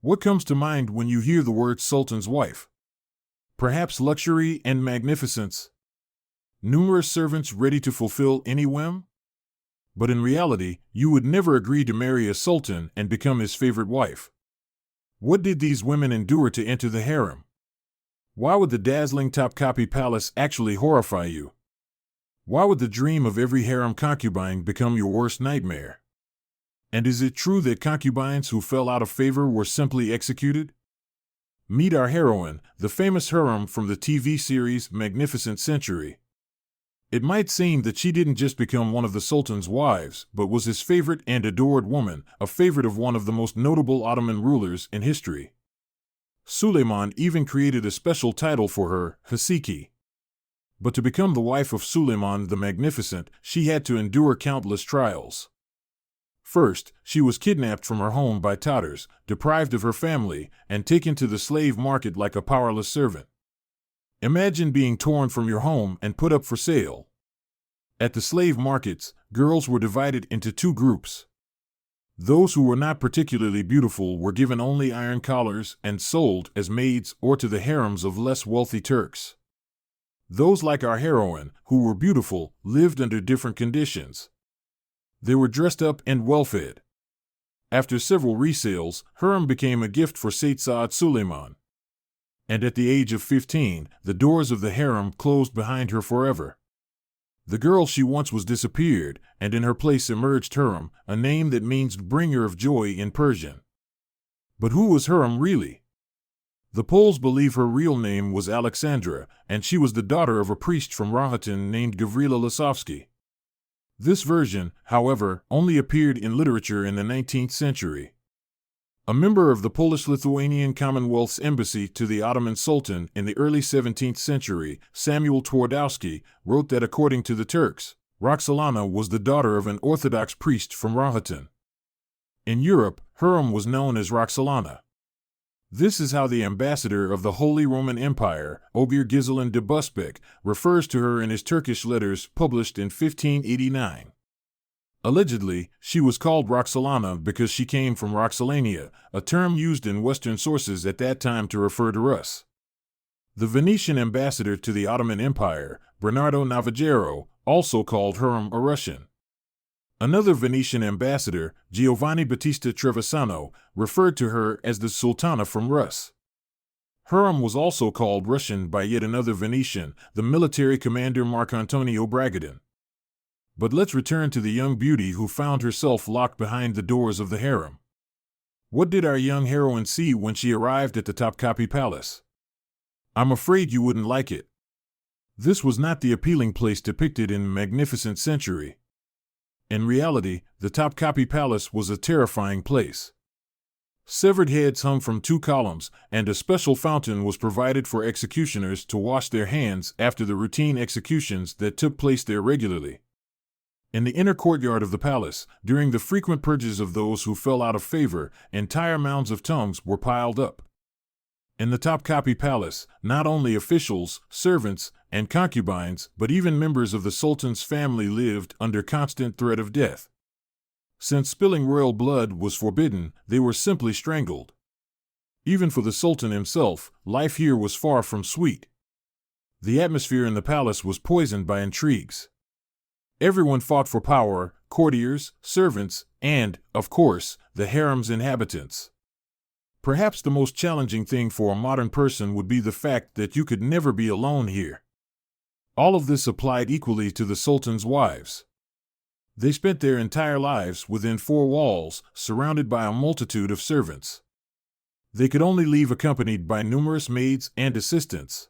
What comes to mind when you hear the word sultan's wife? Perhaps luxury and magnificence? Numerous servants ready to fulfill any whim? But in reality, you would never agree to marry a sultan and become his favorite wife. What did these women endure to enter the harem? Why would the dazzling Topkapi Palace actually horrify you? Why would the dream of every harem concubine become your worst nightmare? And is it true that concubines who fell out of favor were simply executed? Meet our heroine, the famous harem from the TV series Magnificent Century. It might seem that she didn't just become one of the Sultan's wives, but was his favorite and adored woman, a favorite of one of the most notable Ottoman rulers in history. Suleiman even created a special title for her, Hasiki. But to become the wife of Suleiman the Magnificent, she had to endure countless trials. First, she was kidnapped from her home by Tatars, deprived of her family, and taken to the slave market like a powerless servant. Imagine being torn from your home and put up for sale. At the slave markets, girls were divided into two groups. Those who were not particularly beautiful were given only iron collars and sold as maids or to the harems of less wealthy Turks. Those like our heroine, who were beautiful, lived under different conditions. They were dressed up and well-fed. After several resales, harem became a gift for Said Saad Suleiman. And at the age of 15, the doors of the harem closed behind her forever. The girl she once was disappeared, and in her place emerged Hurrem, a name that means bringer of joy in Persian. But who was Hurrem really? The Poles believe her real name was Alexandra, and she was the daughter of a priest from Rohatyn named Gavrila Lasovsky. This version, however, only appeared in literature in the 19th century. A member of the Polish-Lithuanian Commonwealth's embassy to the Ottoman Sultan in the early 17th century, Samuel Twardowski, wrote that according to the Turks, Roxolana was the daughter of an Orthodox priest from Rohatyn. In Europe, Hurrem was known as Roxolana. This is how the ambassador of the Holy Roman Empire, Ogier Gizelin de Busbek, refers to her in his Turkish letters published in 1589. Allegedly, she was called Roxolana because she came from Roxolania, a term used in Western sources at that time to refer to Rus. The Venetian ambassador to the Ottoman Empire, Bernardo Navagero, also called Hurrem a Russian. Another Venetian ambassador, Giovanni Battista Trevisano, referred to her as the Sultana from Rus. Hurrem was also called Russian by yet another Venetian, the military commander Marcantonio Bragadin. But let's return to the young beauty who found herself locked behind the doors of the harem. What did our young heroine see when she arrived at the Topkapi Palace? I'm afraid you wouldn't like it. This was not the appealing place depicted in Magnificent Century. In reality, the Topkapi Palace was a terrifying place. Severed heads hung from two columns, and a special fountain was provided for executioners to wash their hands after the routine executions that took place there regularly. In the inner courtyard of the palace, during the frequent purges of those who fell out of favor, entire mounds of tongues were piled up. In the Topkapi Palace, not only officials, servants, and concubines, but even members of the Sultan's family lived under constant threat of death. Since spilling royal blood was forbidden, they were simply strangled. Even for the Sultan himself, life here was far from sweet. The atmosphere in the palace was poisoned by intrigues. Everyone fought for power, courtiers, servants, and, of course, the harem's inhabitants. Perhaps the most challenging thing for a modern person would be the fact that you could never be alone here. All of this applied equally to the Sultan's wives. They spent their entire lives within four walls, surrounded by a multitude of servants. They could only leave accompanied by numerous maids and assistants.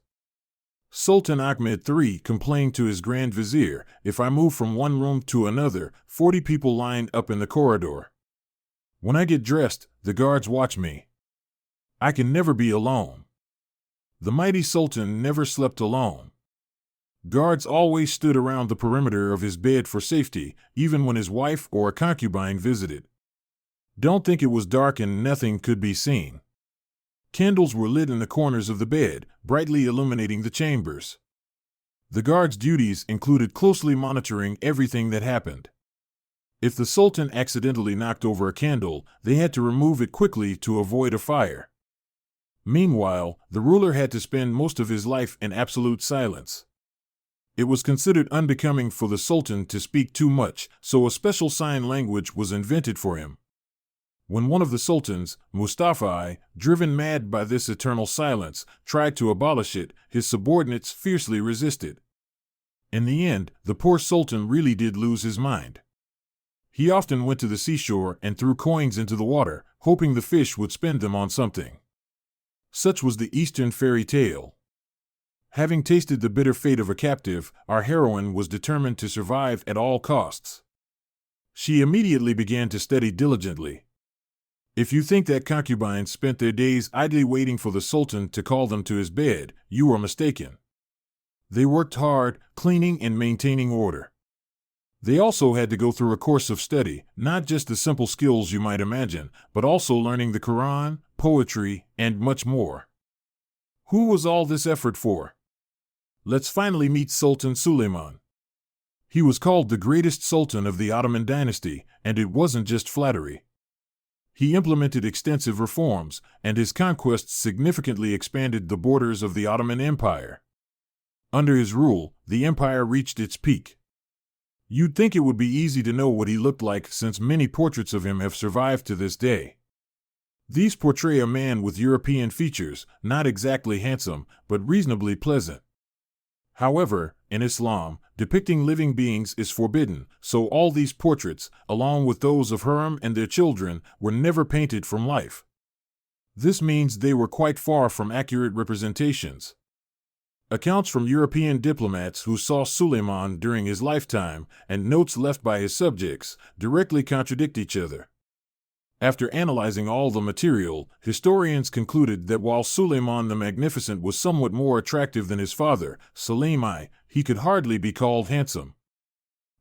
Sultan Ahmed III complained to his Grand Vizier, "If I move from one room to another, 40 people lined up in the corridor. When I get dressed, the guards watch me. I can never be alone." The mighty Sultan never slept alone. Guards always stood around the perimeter of his bed for safety, even when his wife or a concubine visited. Don't think it was dark and nothing could be seen. Candles were lit in the corners of the bed, brightly illuminating the chambers. The guards' duties included closely monitoring everything that happened. If the sultan accidentally knocked over a candle, they had to remove it quickly to avoid a fire. Meanwhile, the ruler had to spend most of his life in absolute silence. It was considered unbecoming for the sultan to speak too much, so a special sign language was invented for him. When one of the sultans, Mustafa I, driven mad by this eternal silence, tried to abolish it, his subordinates fiercely resisted. In the end, the poor sultan really did lose his mind. He often went to the seashore and threw coins into the water, hoping the fish would spend them on something. Such was the Eastern fairy tale. Having tasted the bitter fate of a captive, our heroine was determined to survive at all costs. She immediately began to study diligently. If you think that concubines spent their days idly waiting for the sultan to call them to his bed, you are mistaken. They worked hard, cleaning and maintaining order. They also had to go through a course of study, not just the simple skills you might imagine, but also learning the Quran, poetry, and much more. Who was all this effort for? Let's finally meet Sultan Suleiman. He was called the greatest sultan of the Ottoman dynasty, and it wasn't just flattery. He implemented extensive reforms, and his conquests significantly expanded the borders of the Ottoman Empire. Under his rule, the empire reached its peak. You'd think it would be easy to know what he looked like since many portraits of him have survived to this day. These portray a man with European features, not exactly handsome, but reasonably pleasant. However, in Islam, depicting living beings is forbidden, so all these portraits, along with those of harem and their children, were never painted from life. This means they were quite far from accurate representations. Accounts from European diplomats who saw Suleiman during his lifetime and notes left by his subjects directly contradict each other. After analyzing all the material, historians concluded that while Suleiman the Magnificent was somewhat more attractive than his father, Selim I, he could hardly be called handsome.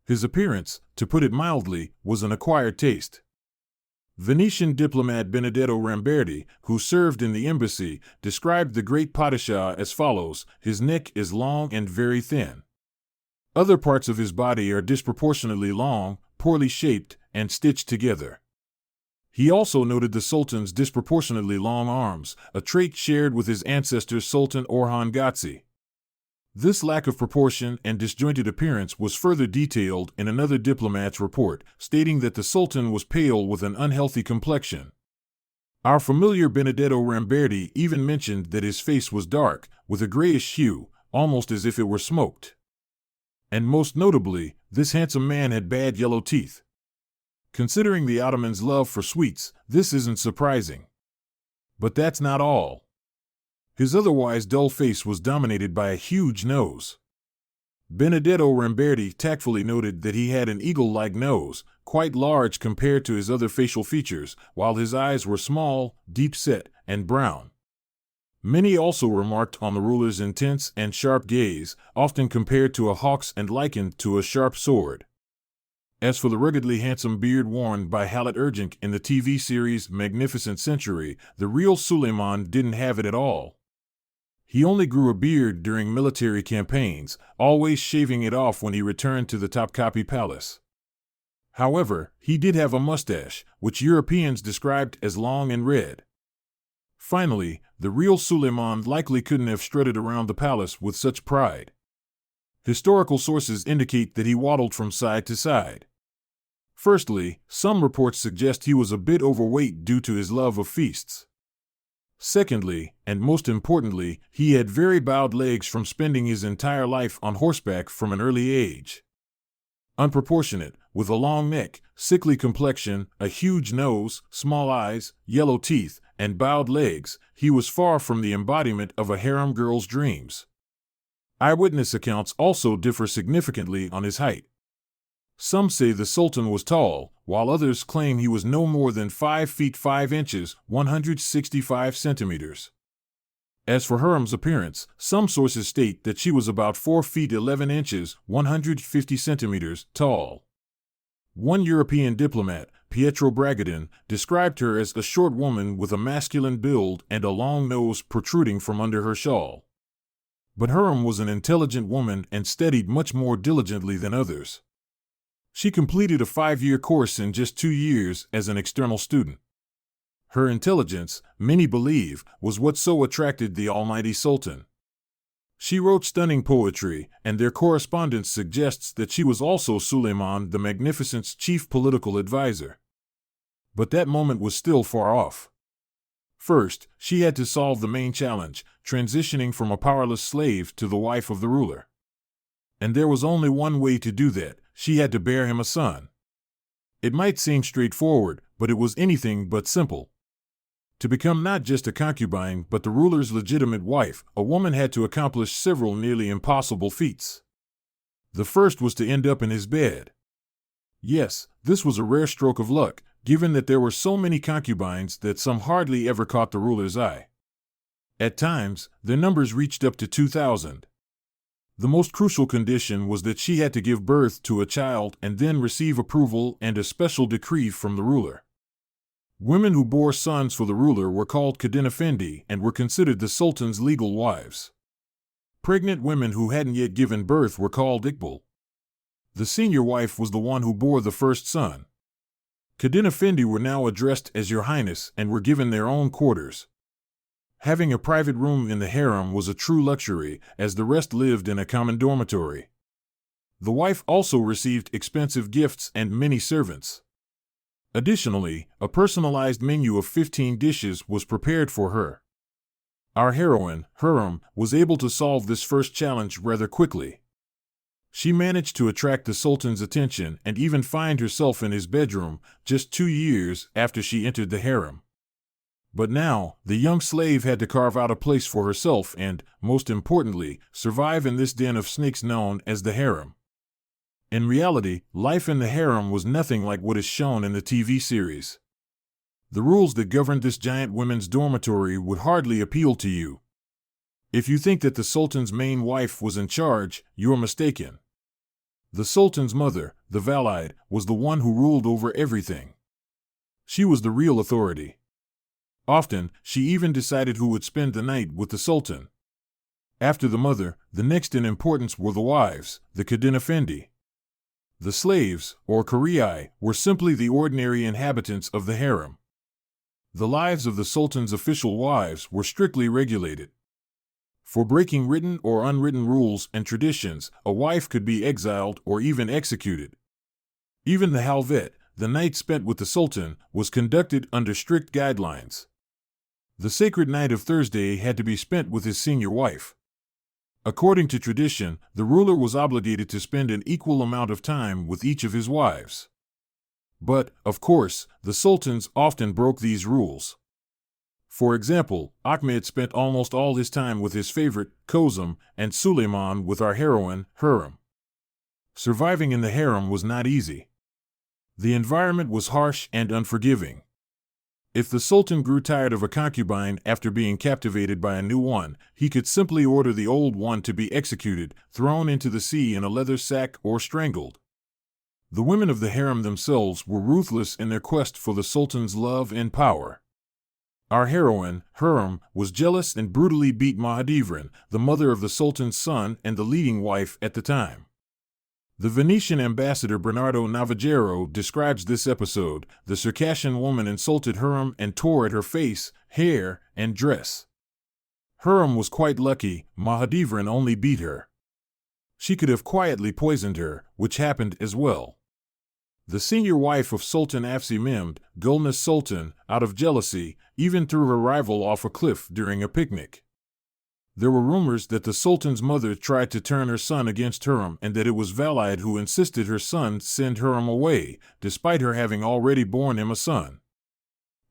His appearance, to put it mildly, was an acquired taste. Venetian diplomat Benedetto Ramberti, who served in the embassy, described the great Padishah as follows: his neck is long and very thin. Other parts of his body are disproportionately long, poorly shaped, and stitched together. He also noted the Sultan's disproportionately long arms, a trait shared with his ancestor Sultan Orhan Gazi. This lack of proportion and disjointed appearance was further detailed in another diplomat's report, stating that the Sultan was pale with an unhealthy complexion. Our familiar Benedetto Ramberti even mentioned that his face was dark, with a grayish hue, almost as if it were smoked. And most notably, this handsome man had bad yellow teeth. Considering the Ottomans' love for sweets, this isn't surprising. But that's not all. His otherwise dull face was dominated by a huge nose. Benedetto Ramberti tactfully noted that he had an eagle-like nose, quite large compared to his other facial features, while his eyes were small, deep-set, and brown. Many also remarked on the ruler's intense and sharp gaze, often compared to a hawk's and likened to a sharp sword. As for the ruggedly handsome beard worn by Halit Ergenç in the TV series Magnificent Century, the real Suleiman didn't have it at all. He only grew a beard during military campaigns, always shaving it off when he returned to the Topkapi Palace. However, he did have a mustache, which Europeans described as long and red. Finally, the real Suleiman likely couldn't have strutted around the palace with such pride. Historical sources indicate that he waddled from side to side. Firstly, some reports suggest he was a bit overweight due to his love of feasts. Secondly, and most importantly, he had very bowed legs from spending his entire life on horseback from an early age. Unproportionate, with a long neck, sickly complexion, a huge nose, small eyes, yellow teeth, and bowed legs, he was far from the embodiment of a harem girl's dreams. Eyewitness accounts also differ significantly on his height. Some say the Sultan was tall, while others claim he was no more than 5 feet 5 inches, 165 centimeters. As for harem's appearance, some sources state that she was about 4 feet 11 inches, 150 centimeters, tall. One European diplomat, Pietro Bragadin, described her as a short woman with a masculine build and a long nose protruding from under her shawl. But harem was an intelligent woman and studied much more diligently than others. She completed a 5-year course in just 2 years as an external student. Her intelligence, many believe, was what so attracted the almighty Sultan. She wrote stunning poetry, and their correspondence suggests that she was also Suleiman the Magnificent's chief political advisor. But that moment was still far off. First, she had to solve the main challenge, transitioning from a powerless slave to the wife of the ruler. And there was only one way to do that: she had to bear him a son. It might seem straightforward, but it was anything but simple. To become not just a concubine but the ruler's legitimate wife, a woman had to accomplish several nearly impossible feats. The first was to end up in his bed. Yes, this was a rare stroke of luck, given that there were so many concubines that some hardly ever caught the ruler's eye. At times, their numbers reached up to 2,000. The most crucial condition was that she had to give birth to a child and then receive approval and a special decree from the ruler. Women who bore sons for the ruler were called Kadin Effendi and were considered the Sultan's legal wives. Pregnant women who hadn't yet given birth were called Iqbal. The senior wife was the one who bore the first son. Kadin Effendi were now addressed as Your Highness and were given their own quarters. Having a private room in the harem was a true luxury, as the rest lived in a common dormitory. The wife also received expensive gifts and many servants. Additionally, a personalized menu of 15 dishes was prepared for her. Our heroine, Hurrem, was able to solve this first challenge rather quickly. She managed to attract the Sultan's attention and even find herself in his bedroom just 2 years after she entered the harem. But now, the young slave had to carve out a place for herself and, most importantly, survive in this den of snakes known as the harem. In reality, life in the harem was nothing like what is shown in the TV series. The rules that governed this giant women's dormitory would hardly appeal to you. If you think that the Sultan's main wife was in charge, you're mistaken. The Sultan's mother, the Valide, was the one who ruled over everything. She was the real authority. Often, she even decided who would spend the night with the Sultan. After the mother, the next in importance were the wives, the Kadin Effendi. The slaves, or Kariai, were simply the ordinary inhabitants of the harem. The lives of the Sultan's official wives were strictly regulated. For breaking written or unwritten rules and traditions, a wife could be exiled or even executed. Even the halvet, the night spent with the Sultan, was conducted under strict guidelines. The sacred night of Thursday had to be spent with his senior wife. According to tradition, the ruler was obligated to spend an equal amount of time with each of his wives. But, of course, the sultans often broke these rules. For example, Ahmed spent almost all his time with his favorite, Kozum, and Suleiman with our heroine, Hurrem. Surviving in the harem was not easy. The environment was harsh and unforgiving. If the sultan grew tired of a concubine after being captivated by a new one, he could simply order the old one to be executed, thrown into the sea in a leather sack, or strangled. The women of the harem themselves were ruthless in their quest for the sultan's love and power. Our heroine, Hurrem, was jealous and brutally beat Mahidevran, the mother of the sultan's son and the leading wife at the time. The Venetian ambassador Bernardo Navagero describes this episode. The Circassian woman insulted Hurrem and tore at her face, hair, and dress. Hurrem was quite lucky; Mahidevran only beat her. She could have quietly poisoned her, which happened as well. The senior wife of Sultan Afsi Mehmed, Gulnaz Sultan, out of jealousy, even threw her rival off a cliff during a picnic. There were rumors that the sultan's mother tried to turn her son against Hurrem and that it was Valide who insisted her son send Hurrem away, despite her having already borne him a son.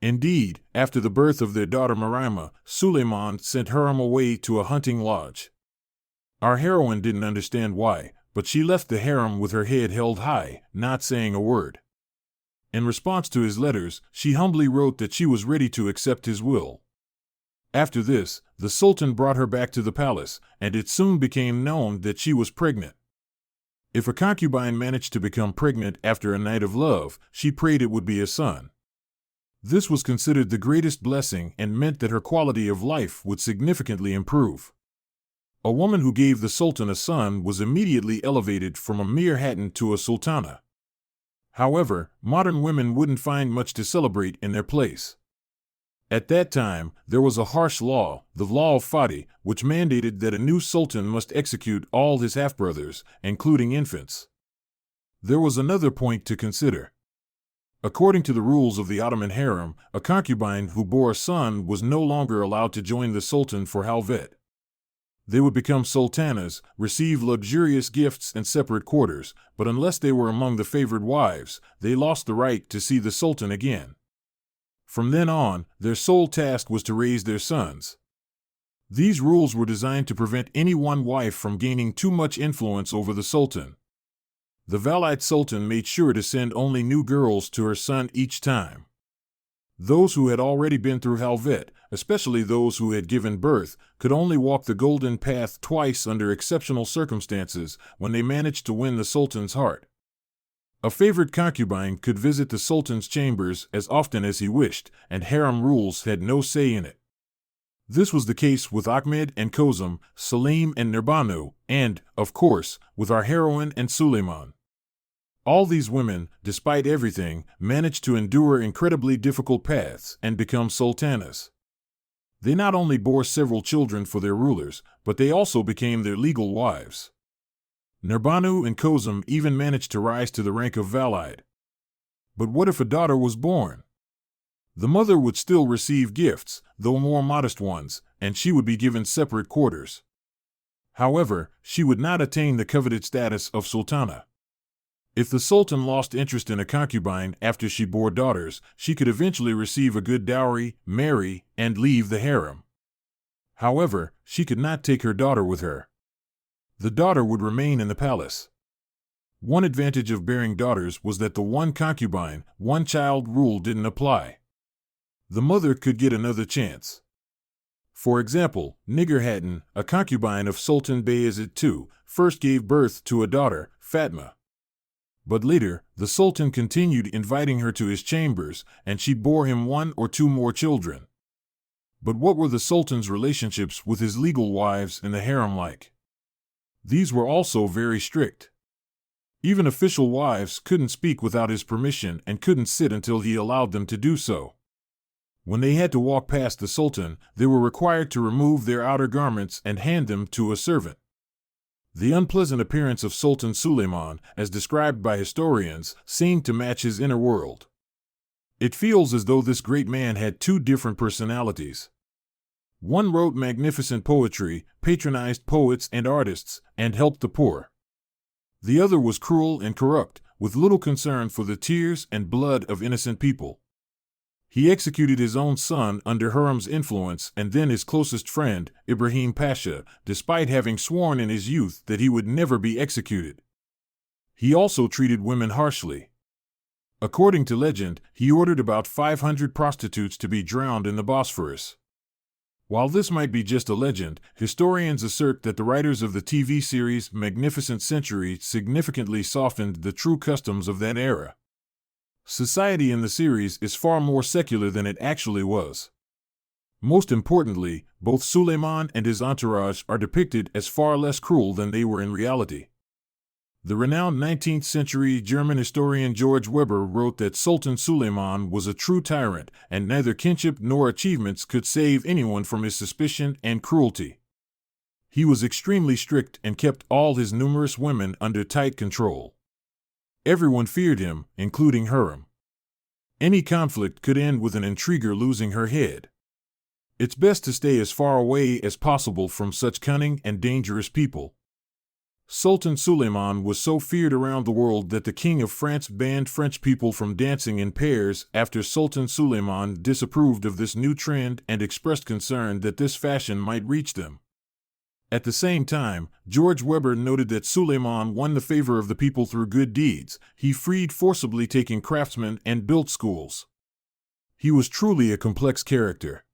Indeed, after the birth of their daughter Marima, Suleiman sent Hurrem away to a hunting lodge. Our heroine didn't understand why, but she left the harem with her head held high, not saying a word. In response to his letters, she humbly wrote that she was ready to accept his will. After this, the sultan brought her back to the palace, and it soon became known that she was pregnant. If a concubine managed to become pregnant after a night of love, she prayed it would be a son. This was considered the greatest blessing and meant that her quality of life would significantly improve. A woman who gave the sultan a son was immediately elevated from a mere hatin to a sultana. However, modern women wouldn't find much to celebrate in their place. At that time, there was a harsh law, the law of Fadi, which mandated that a new sultan must execute all his half-brothers, including infants. There was another point to consider. According to the rules of the Ottoman harem, a concubine who bore a son was no longer allowed to join the sultan for halvet. They would become sultanas, receive luxurious gifts and separate quarters, but unless they were among the favored wives, they lost the right to see the sultan again. From then on, their sole task was to raise their sons. These rules were designed to prevent any one wife from gaining too much influence over the sultan. The Valite sultan made sure to send only new girls to her son each time. Those who had already been through halvet, especially those who had given birth, could only walk the golden path twice under exceptional circumstances when they managed to win the sultan's heart. A favored concubine could visit the sultan's chambers as often as he wished, and harem rules had no say in it. This was the case with Ahmed and Kozum, Salim and Nurbanu, and, of course, with our heroine and Suleiman. All these women, despite everything, managed to endure incredibly difficult paths and become sultanas. They not only bore several children for their rulers, but they also became their legal wives. Nurbanu and Kozum even managed to rise to the rank of Valide. But what if a daughter was born? The mother would still receive gifts, though more modest ones, and she would be given separate quarters. However, she would not attain the coveted status of sultana. If the sultan lost interest in a concubine after she bore daughters, she could eventually receive a good dowry, marry, and leave the harem. However, she could not take her daughter with her. The daughter would remain in the palace. One advantage of bearing daughters was that the one concubine, one child rule didn't apply. The mother could get another chance. For example, Nigarhatun, a concubine of Sultan Bayezid II, first gave birth to a daughter, Fatma. But later, the sultan continued inviting her to his chambers, and she bore him one or two more children. But what were the sultan's relationships with his legal wives in the harem like? These were also very strict. Even official wives couldn't speak without his permission and couldn't sit until he allowed them to do so. When they had to walk past the sultan, they were required to remove their outer garments and hand them to a servant. The unpleasant appearance of Sultan Suleiman, as described by historians, seemed to match his inner world. It feels as though this great man had two different personalities. One wrote magnificent poetry, patronized poets and artists, and helped the poor. The other was cruel and corrupt, with little concern for the tears and blood of innocent people. He executed his own son under Hurrem's influence and then his closest friend, Ibrahim Pasha, despite having sworn in his youth that he would never be executed. He also treated women harshly. According to legend, he ordered about 500 prostitutes to be drowned in the Bosphorus. While this might be just a legend, historians assert that the writers of the TV series Magnificent Century significantly softened the true customs of that era. Society in the series is far more secular than it actually was. Most importantly, both Suleiman and his entourage are depicted as far less cruel than they were in reality. The renowned 19th century German historian George Weber wrote that Sultan Suleiman was a true tyrant, and neither kinship nor achievements could save anyone from his suspicion and cruelty. He was extremely strict and kept all his numerous women under tight control. Everyone feared him, including Hurrem. Any conflict could end with an intriguer losing her head. It's best to stay as far away as possible from such cunning and dangerous people. Sultan Suleiman was so feared around the world that the King of France banned French people from dancing in pairs after Sultan Suleiman disapproved of this new trend and expressed concern that this fashion might reach them. At the same time, George Weber noted that Suleiman won the favor of the people through good deeds. He freed forcibly taken craftsmen and built schools. He was truly a complex character.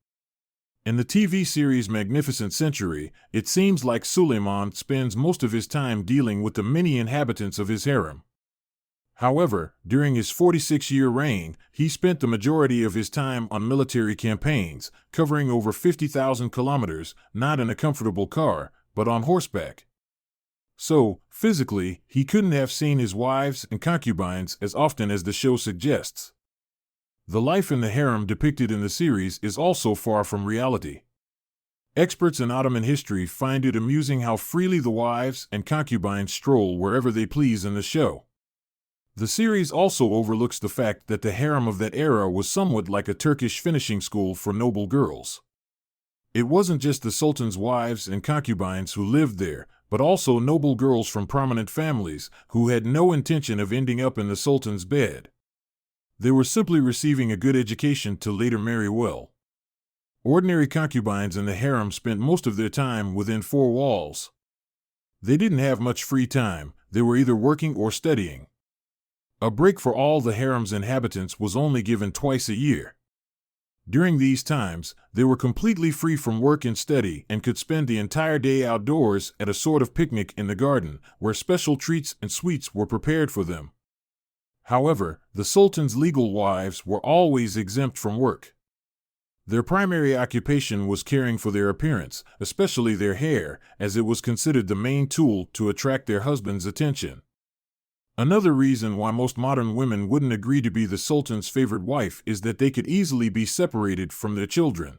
In the TV series Magnificent Century, it seems like Suleiman spends most of his time dealing with the many inhabitants of his harem. However, during his 46-year reign, he spent the majority of his time on military campaigns, covering over 50,000 kilometers, not in a comfortable car, but on horseback. So, physically, he couldn't have seen his wives and concubines as often as the show suggests. The life in the harem depicted in the series is also far from reality. Experts in Ottoman history find it amusing how freely the wives and concubines stroll wherever they please in the show. The series also overlooks the fact that the harem of that era was somewhat like a Turkish finishing school for noble girls. It wasn't just the sultan's wives and concubines who lived there, but also noble girls from prominent families who had no intention of ending up in the sultan's bed. They were simply receiving a good education to later marry well. Ordinary concubines in the harem spent most of their time within four walls. They didn't have much free time, they were either working or studying. A break for all the harem's inhabitants was only given twice a year. During these times, they were completely free from work and study and could spend the entire day outdoors at a sort of picnic in the garden, where special treats and sweets were prepared for them. However, the sultan's legal wives were always exempt from work. Their primary occupation was caring for their appearance, especially their hair, as it was considered the main tool to attract their husband's attention. Another reason why most modern women wouldn't agree to be the sultan's favorite wife is that they could easily be separated from their children.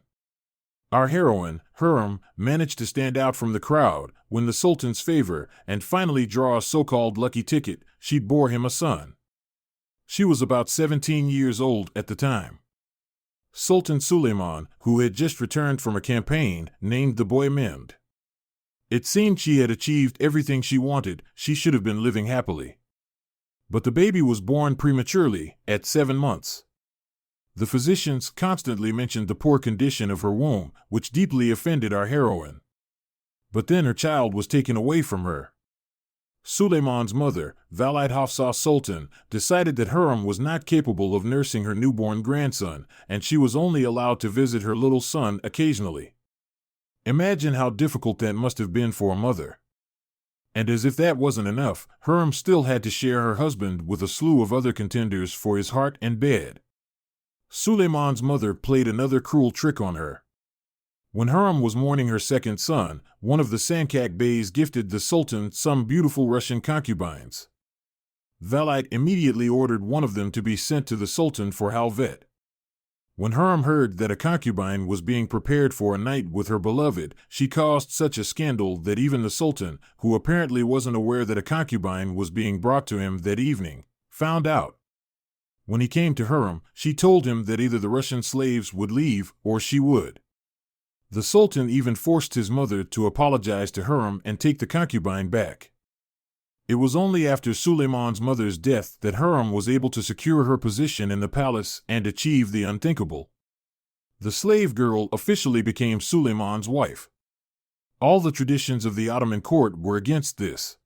Our heroine, Hurrem, managed to stand out from the crowd, win the sultan's favor, and finally draw a so-called lucky ticket. She bore him a son. She was about 17 years old at the time. Sultan Suleiman, who had just returned from a campaign, named the boy Mehmed. It seemed she had achieved everything she wanted. She should have been living happily. But the baby was born prematurely, at 7 months. The physicians constantly mentioned the poor condition of her womb, which deeply offended our heroine. But then her child was taken away from her. Suleiman's mother, Valide Hafsa Sultan, decided that Hurrem was not capable of nursing her newborn grandson, and she was only allowed to visit her little son occasionally. Imagine how difficult that must have been for a mother. And as if that wasn't enough, Hurrem still had to share her husband with a slew of other contenders for his heart and bed. Suleiman's mother played another cruel trick on her. When Hurrem was mourning her second son, one of the Sancak Beys gifted the Sultan some beautiful Russian concubines. Valide immediately ordered one of them to be sent to the Sultan for halvet. When Hurrem heard that a concubine was being prepared for a night with her beloved, she caused such a scandal that even the Sultan, who apparently wasn't aware that a concubine was being brought to him that evening, found out. When he came to Hurrem, she told him that either the Russian slaves would leave or she would. The Sultan even forced his mother to apologize to Hurrem and take the concubine back. It was only after Suleiman's mother's death that Hurrem was able to secure her position in the palace and achieve the unthinkable. The slave girl officially became Suleiman's wife. All the traditions of the Ottoman court were against this.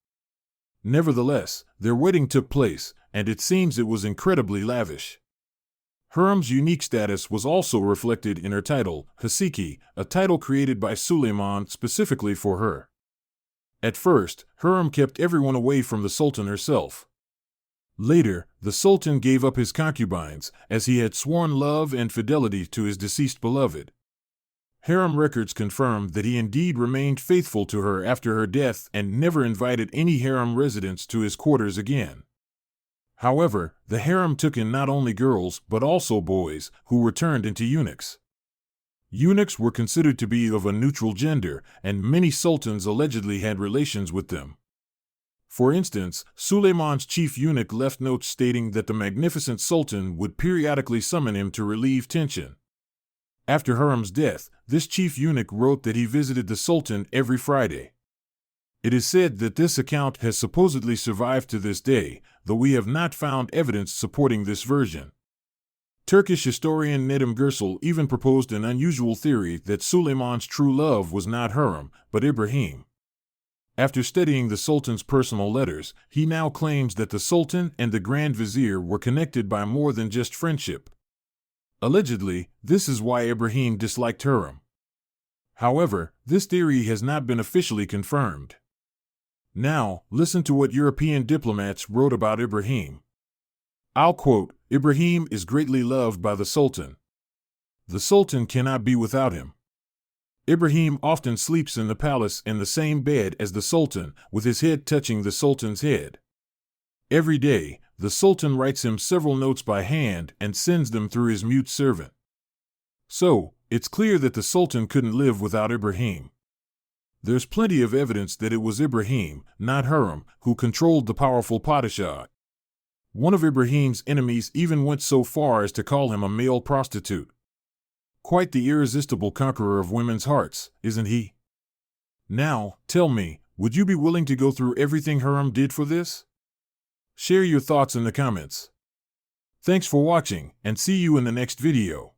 Nevertheless, their wedding took place, and it seems it was incredibly lavish. Hurrem's unique status was also reflected in her title, Hasiki, a title created by Suleiman specifically for her. At first, Hurrem kept everyone away from the Sultan herself. Later, the Sultan gave up his concubines, as he had sworn love and fidelity to his deceased beloved. Harem records confirm that he indeed remained faithful to her after her death and never invited any harem residents to his quarters again. However, the harem took in not only girls but also boys, who were turned into eunuchs. Eunuchs were considered to be of a neutral gender, and many sultans allegedly had relations with them. For instance, Suleiman's chief eunuch left notes stating that the magnificent sultan would periodically summon him to relieve tension. After Hurrem's death, this chief eunuch wrote that he visited the sultan every Friday. It is said that this account has supposedly survived to this day, though we have not found evidence supporting this version. Turkish historian Nedim Gürsel even proposed an unusual theory that Suleiman's true love was not Hurrem, but Ibrahim. After studying the Sultan's personal letters, he now claims that the Sultan and the Grand Vizier were connected by more than just friendship. Allegedly, this is why Ibrahim disliked Hurrem. However, this theory has not been officially confirmed. Now, listen to what European diplomats wrote about Ibrahim. I'll quote, "Ibrahim is greatly loved by the Sultan. The Sultan cannot be without him. Ibrahim often sleeps in the palace in the same bed as the Sultan, with his head touching the Sultan's head. Every day, the Sultan writes him several notes by hand and sends them through his mute servant. So, it's clear that the Sultan couldn't live without Ibrahim. There's plenty of evidence that it was Ibrahim, not Harem, who controlled the powerful Padishah. One of Ibrahim's enemies even went so far as to call him a male prostitute. Quite the irresistible conqueror of women's hearts, isn't he? Now, tell me, would you be willing to go through everything Harem did for this? Share your thoughts in the comments. Thanks for watching, and see you in the next video.